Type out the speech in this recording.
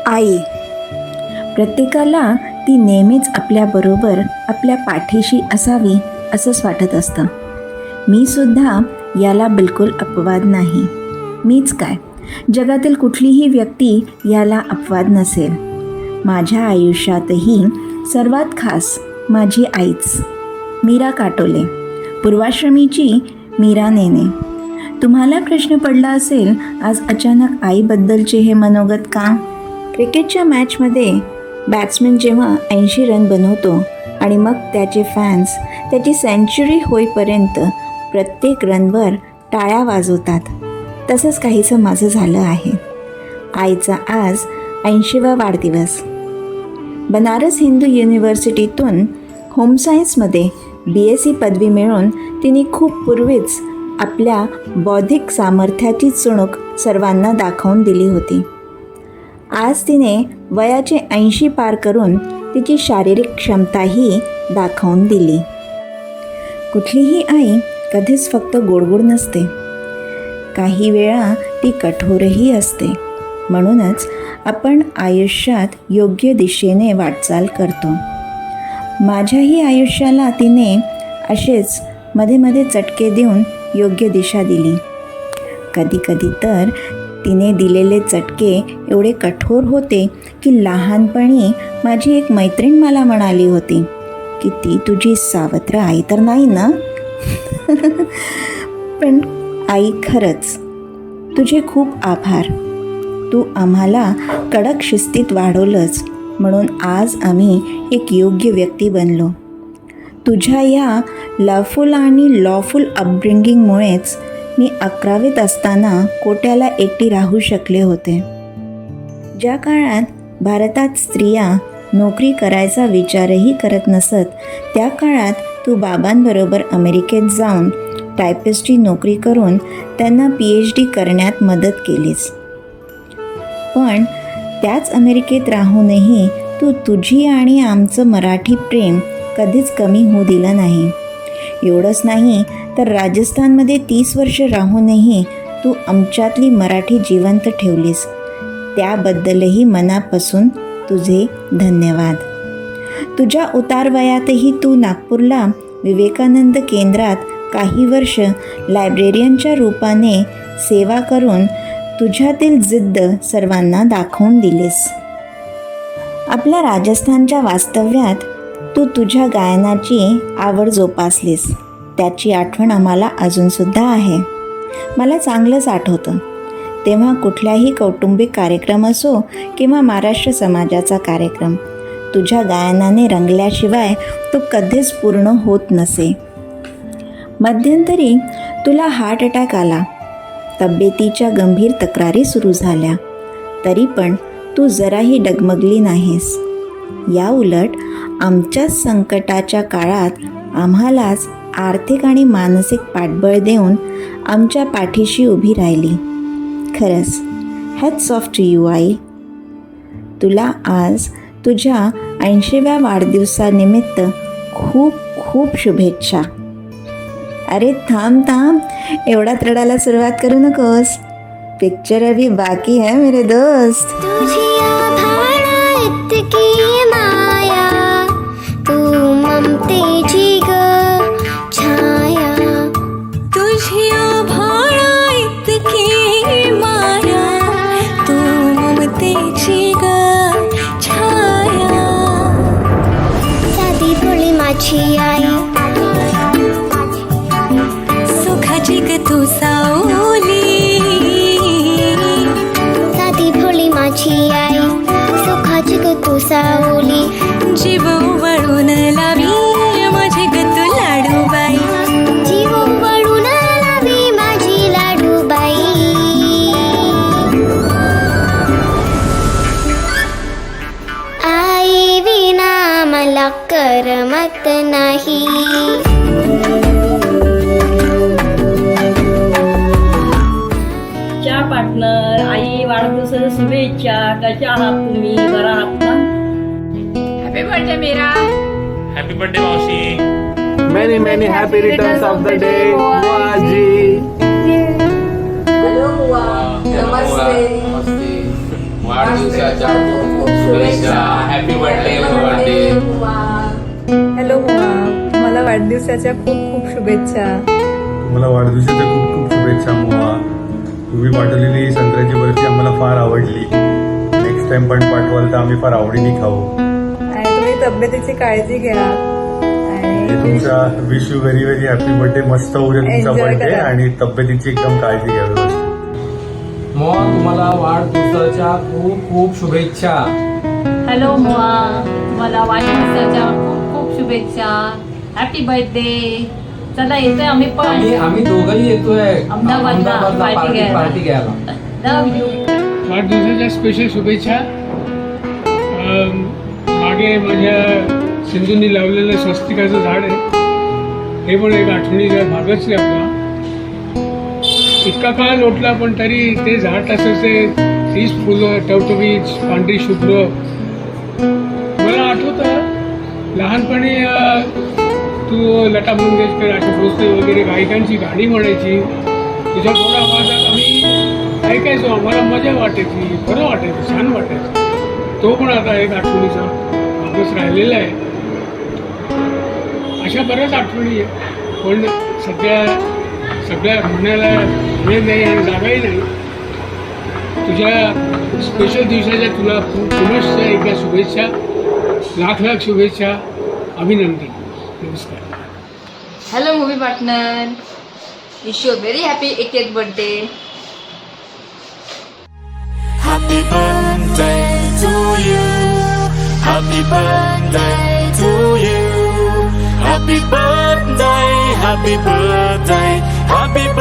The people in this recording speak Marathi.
आई. प्रत्येकाला ती नेहमीच आपल्याबरोबर आपल्या पाठीशी असावी असंच वाटत असतं. मी सुद्धा याला बिलकुल अपवाद नाही. मीच काय, जगातील कुठलीही व्यक्ती याला अपवाद नसेल. माझ्या आयुष्यातही सर्वात खास माझी आईच. मीरा काटोले, पूर्वाश्रमीची मीरा नेने. तुम्हाला प्रश्न पडला असेल, आज अचानक आईबद्दलचे हे मनोगत का? क्रिकेटच्या मॅचमध्ये बॅट्समन जेव्हा 80 रन बनवतो आणि मग त्याचे फॅन्स त्याची सेंचुरी होईपर्यंत प्रत्येक रनवर टाळ्या वाजवतात, तसंच काहीसं माझं झालं आहे. आईचा आज 80वा वाढदिवस. बनारस हिंदू युनिव्हर्सिटीतून होम सायन्समध्ये BSc पदवी मिळवून तिने खूप पूर्वीच आपल्या बौद्धिक सामर्थ्याची चुणूक सर्वांना दाखवून दिली होती. आज तिने वयाचे 80 पार करून तिची शारीरिक क्षमताही दाखवून दिली. कुठलीही आई कधीच फक्त गोडगोड नसते, काही वेळा ती कठोरही असते. म्हणूनच आपण आयुष्यात योग्य दिशेने वाटचाल करतो. माझ्याही आयुष्याला तिने असेच मध्ये मध्ये चटके देऊन योग्य दिशा दिली. कधीकधी तर तिने दिलेले चटके एवढे कठोर होते की लहानपणी माझी एक मैत्रीण मला म्हणाली होती की ती तुझी सावत्र आई तर नाही ना. पण आई, खरंच तुझे खूप आभार. तू आम्हाला कडक शिस्तीत वाढवलंच, म्हणून आज आम्ही एक योग्य व्यक्ती बनलो. तुझ्या या लवफुल आणि लॉफुल अपब्रिंगिंगमुळेच मी 11वीत असताना कोट्याला एकटी राहू शकले होते. ज्या काळात भारतात स्त्रिया नोकरी करायचा विचारही करत नसत, त्या काळात तू बाबांबरोबर अमेरिकेत जाऊन टायपिस्टची नोकरी करून त्यांना PhD करण्यात मदत केलीस. पण त्याच अमेरिकेत राहूनही तू तुझी आणि आमचं मराठी प्रेम कधीच कमी होऊ दिलं नाही. एवढंच नाही तर राजस्थानमध्ये 30 वर्ष राहूनही तू आमच्यातली मराठी जिवंत ठेवलीस. त्याबद्दलही मनापासून तुझे धन्यवाद. तुझ्या उतारवयातही तू नागपूरला विवेकानंद केंद्रात काही वर्ष लायब्रेरियनच्या रूपाने सेवा करून तुझ्यातील जिद्द सर्वांना दाखवून दिलीस. आपल्या राजस्थानच्या वास्तव्यात तू तुझ्या गायनाची आवड जोपासलीस. त्याची आठवण आम्हाला अजूनसुद्धा आहे. मला चांगलंच आठवतं, तेव्हा कुठल्याही कौटुंबिक कार्यक्रम असो किंवा महाराष्ट्र समाजाचा कार्यक्रम, तुझ्या गायनाने रंगल्याशिवाय तो कधीच पूर्ण होत नसे. मध्यंतरी तुला हार्ट अटॅक आला, तब्येतीच्या गंभीर तक्रारी सुरू झाल्या, तरी पण तू जराही डगमगली नाहीस. या उलट आमच्याच संकटाच्या काळात आम्हालाच आर्थिक आणि मानसिक पाठबळ देऊन आमच्या पाठीशी उभी राहिली. खरंच हॅट्स ऑफ टू यू आई. तुला आज तुझ्या 80व्या वाढदिवसानिमित्त खूप खूप शुभेच्छा. अरे थांब, एवढ्यात रडायला सुरुवात करू नकोस. पिक्चर अभी बाकी है मेरे दोस्त. ममतेची ग छाया, तुझी आभाळा इतकी माया, तू ममतेची ग छाया. साधी भोळी माझी आई, सुखाची ग तू सावली. साधी भोळी माझी आई, सुखाची ग तू सावली. जीव वळून लावी माझी ग तू लाडूबाई, जीव वळून लावी माझी लाडूबाई. आई विना मला करमत नाही. च्या पार्टनर, आई वाढदिवसाच्या शुभेच्छा. कशा आहात तुम्ही? बरा आहात ना? Happy birthday Meera. Happy birthday मावशी. Many many happy returns of the day, बुआजी. हॅलो बुआ. नमस्ते. वा वाढदिवसाच्या खूप खूप शुभेच्छा. हॅपी बर्थडे हॅलो मोहा, मला वाढदिवसाच्या खूप खूप शुभेच्छा. मला वाढदिवसाच्या खूप खूप शुभेच्छा मोहा. तुम्ही पाठवलेली संत्र्याची बर्फी आम्हाला फार आवडली. नेक्स्ट टाइम पण पाठवाल तर आम्ही फार आवडीने खाऊ. आणि तुम्ही तब्येतीची काळजी घ्या. आणि आणि तुमचा wish you very very happy birthday. मस्त उद्या तुमचा Enjoy बर्थडे करा. आणि तब्येतीची एकदम काळजी घ्या व्यवस्थित. मोहा, तुम्हाला वाढदिवसाच्या खूप खूप शुभेच्छा. हॅलो मोआ, तुम्हाला वाढदिवसाच्या खूप खूप शुभेच्छा. Happy birthday. चला येतोय आम्ही पण आम्ही दोघंही येतोय अहमदाबादला पार्टी घ्यायला. पार्टी घ्यायला. Love you. वाढदिवसाच्या स्पेशल शुभेच्छा. मागे माझ्या सिंधूंनी लावलेलं स्वस्तिकाचं झाड आहे, हे पण एक आठवणीचा भागच आहे आपला. इतका काळ लोटला पण तरी ते झाड तसंच आहे. तीच फुलं टवटवीत पांढरी शुभ्र. मला आठवतं लहानपणी तू लता मंगेशकर, आशा भोसले वगैरे गायकांची गाणी म्हणायची. तुझ्या गोड आवाजात आम्ही ऐकायचो, आम्हाला मजा वाटायची, बरं वाटायचं, छान वाटायचं. तो पण आता एक आठवणीचा भागच राहिलेला आहे. अशा बऱ्याच आठवणी आहे, पण सगळ्या म्हणायला वेळ नाही आणि जागाही नाही. तुझ्या स्पेशल दिवसाच्या तुला पुनश्च एकदा शुभेच्छा, लाख लाख शुभेच्छा, अभिनंदन. नमस्कार. Hello movie partner, wish you very happy 80th birthday. Happy birthday to you. Happy birthday to you. Happy birthday, happy birthday, happy birthday.